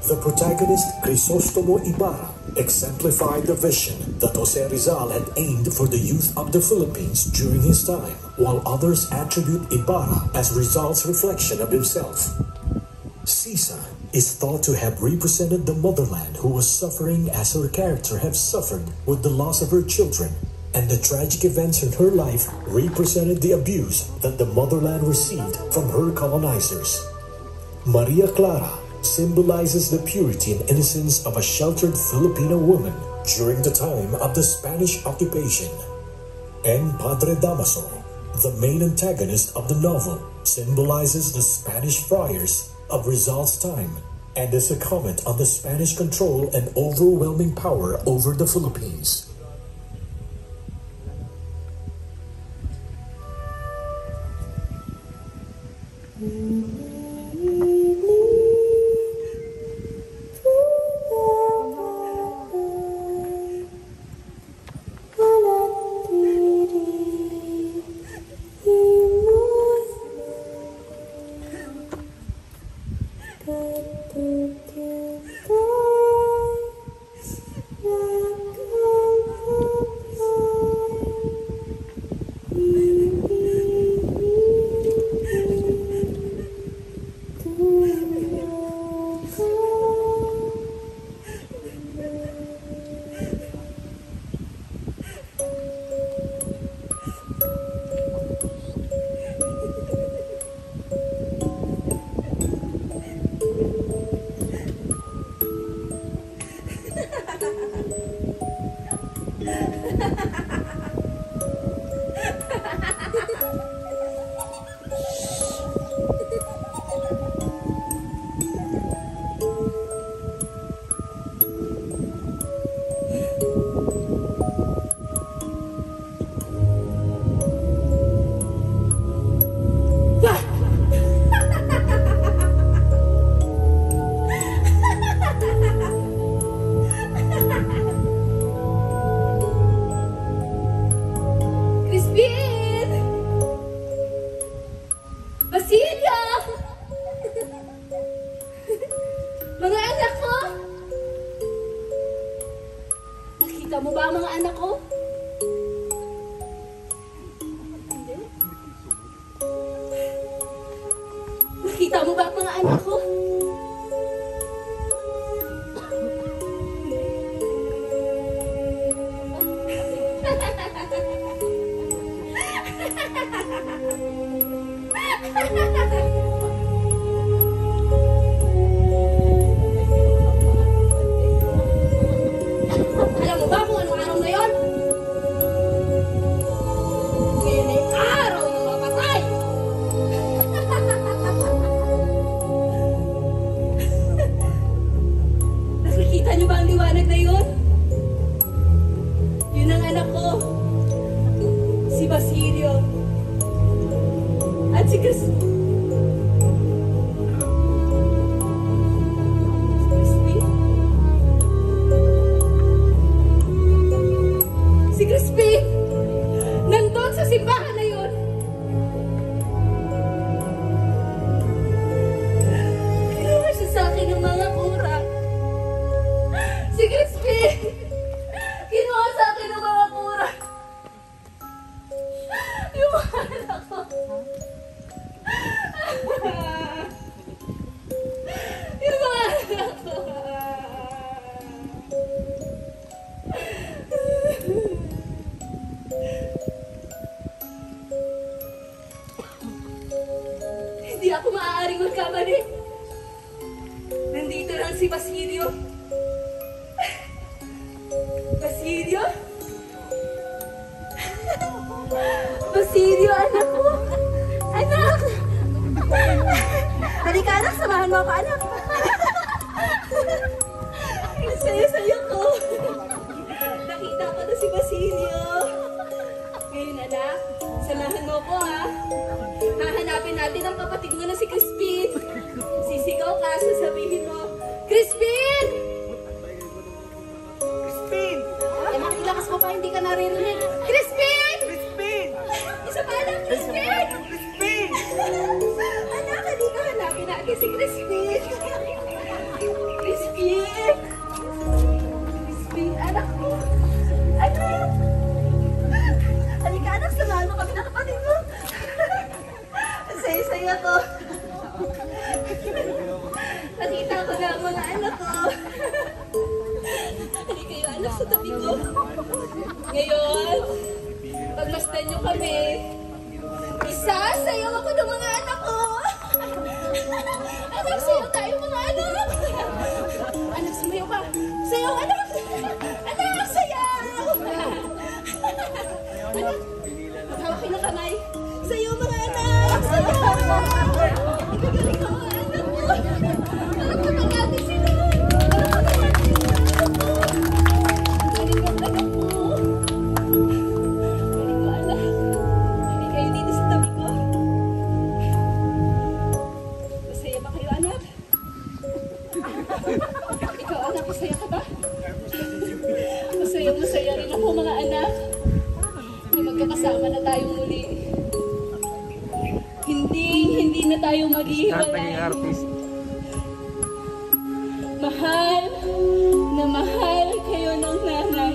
The protagonist, Crisostomo Ibarra, exemplified the vision that Jose Rizal had aimed for the youth of the Philippines during his time, while others attribute Ibarra as Rizal's reflection of himself. Sisa is thought to have represented the motherland who was suffering as her character had suffered with the loss of her children, and the tragic events in her life represented the abuse that the motherland received from her colonizers. Maria Clara symbolizes the purity and innocence of a sheltered Filipino woman during the time of the Spanish occupation. And Padre Damaso, the main antagonist of the novel, symbolizes the Spanish friars of Rizal's time and is a comment on the Spanish control and overwhelming power over the Philippines. Nakita mo ba ang mga anak ko? Hindi. Nakita mo ba ang mga anak ko? Si Basilio at si Crispin. Si Crispin nandun sa simbahan na yun. Kinuha siya sa akin ng mga kurang. Si Crispin kinuha sa akin ng mga kurang. Yung anak ko. Yung anak ko. Hindi ako maaaring magkamali. Nandito lang si Basilio. Basilio? Basilio, anak ko. Anak! Halika, anak. Samahan mo ako, anak. Ang saya-saya ko. Nakita ko na si Basilio. Ngayon, anak, samahan mo ko, ha? Hahanapin natin ang kapatid mo na si Crispin. Sisigaw ka, sasabihin mo, Crispin! Crispin! Ay, makilakas mo pa, hindi ka naririnig. Crispin! Crispin! Isa pa lang, Crispin! Crispin! Anak, hindi ka hanapin natin si Crispin. Crispin! Crispin! Crispin, anak ko! Anak! Halika anak, samahan mo kami ng kapatid mo! Ang saya-saya ko! Nakita ko na ang mga anak ko! Halika kayo anak sa tabi ko! Ngayon, pagmasdan niyo kami, isasayaw ako ng mga anak ko! Anak, sayaw tayo mga anak! Anak, sumayaw ka! Sayaw, anak! Anak, sayaw! Anak, maghawak kayo ng kamay! Sayaw mga anak! Sayaw! Ikagaling ka mga anak mo! Anak, matagati sila! Anak, matagati sila! Galing ka anak mo! Galing ko anak! Hindi kayo dito sa tabi ko! Masaya ba kayo anak? Ikaw anak, masaya ka ba? Masaya rin ako mga anak na magkakasama na tayong muli. Hindi na tayo maghihiwalay. Mahal na mahal kayo ng nanay.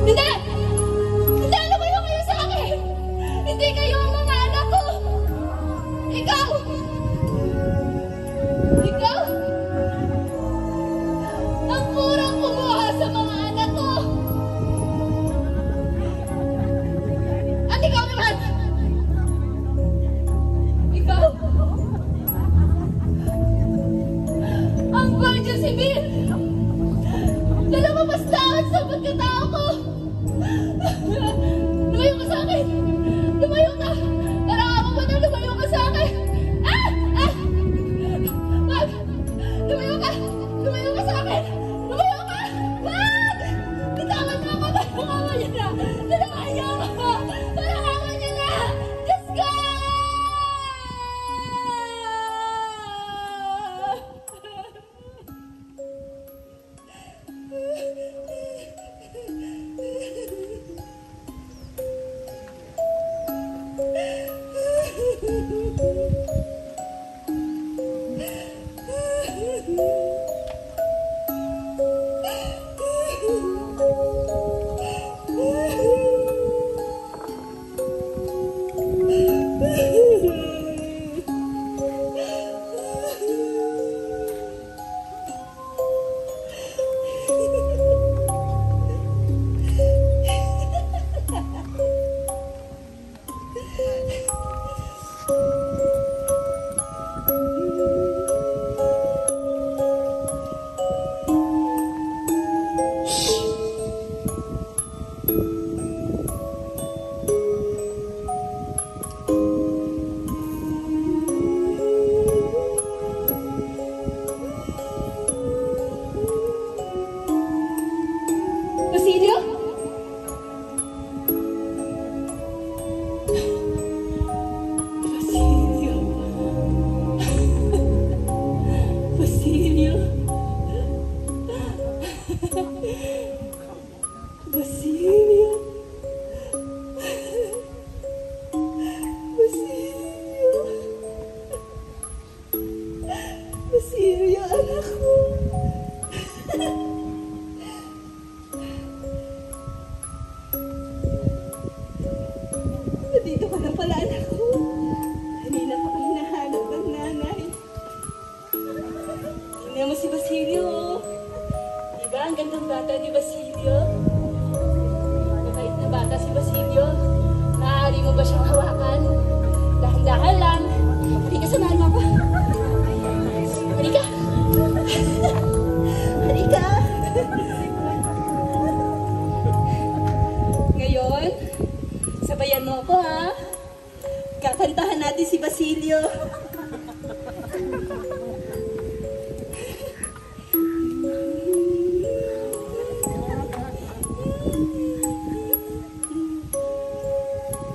Hindi! Hindi! Lumayo kayo sa akin! Hindi kayo ang mga anak ko! Ikaw! Ikaw! Ang kurang kumuha sa mga anak ko! At ikaw naman! Ikaw! Ang Guardia Civil! Dalawang bastaan sa pagkatao ko! Lumayo ka sa akin! Lumayo ka! Parang ako mo na lumayo ka sa akin! Ah! Ah! Wag! Lumayo ka! Lumayo ka sa akin! Lumayo ka! Wag! Bitawan mo ako! Parang awa niya na! Tulungan niyo ako! Parang awa niya na! Diyos ko! Basilio? Basilio? Basilio? Basilio? Basilio? Basilio, anak ko. Nandito ka na pala, anak ko. Kanina pa ka hinahanap ng nanay. Tingnan mo si Basilio, oh. Diba, ang gandang bata ni Basilio? Mabait na bata si Basilio. Maaari mo ba siyang hawakan? Dahan-dahan lang. Halika, samahan mo ako. Halika! Halika! Ngayon, sabayan mo ako, ha? Kakantahan natin si Basilio.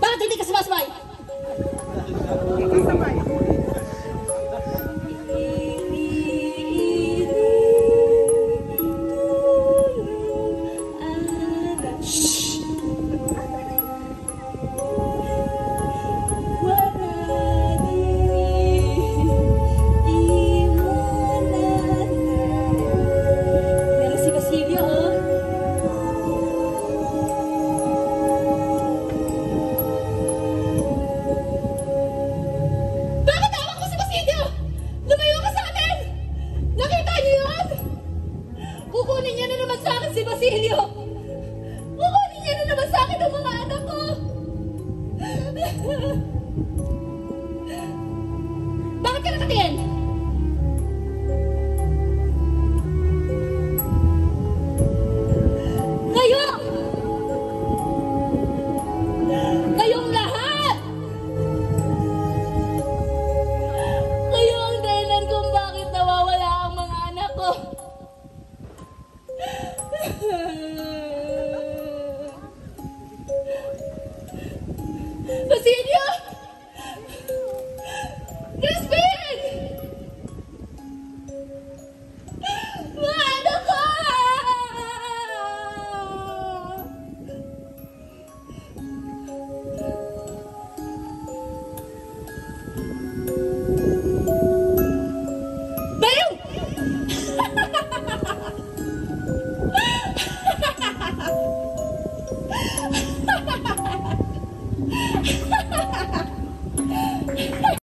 Bakit hindi ka sumasabay? Shhh! Basilio!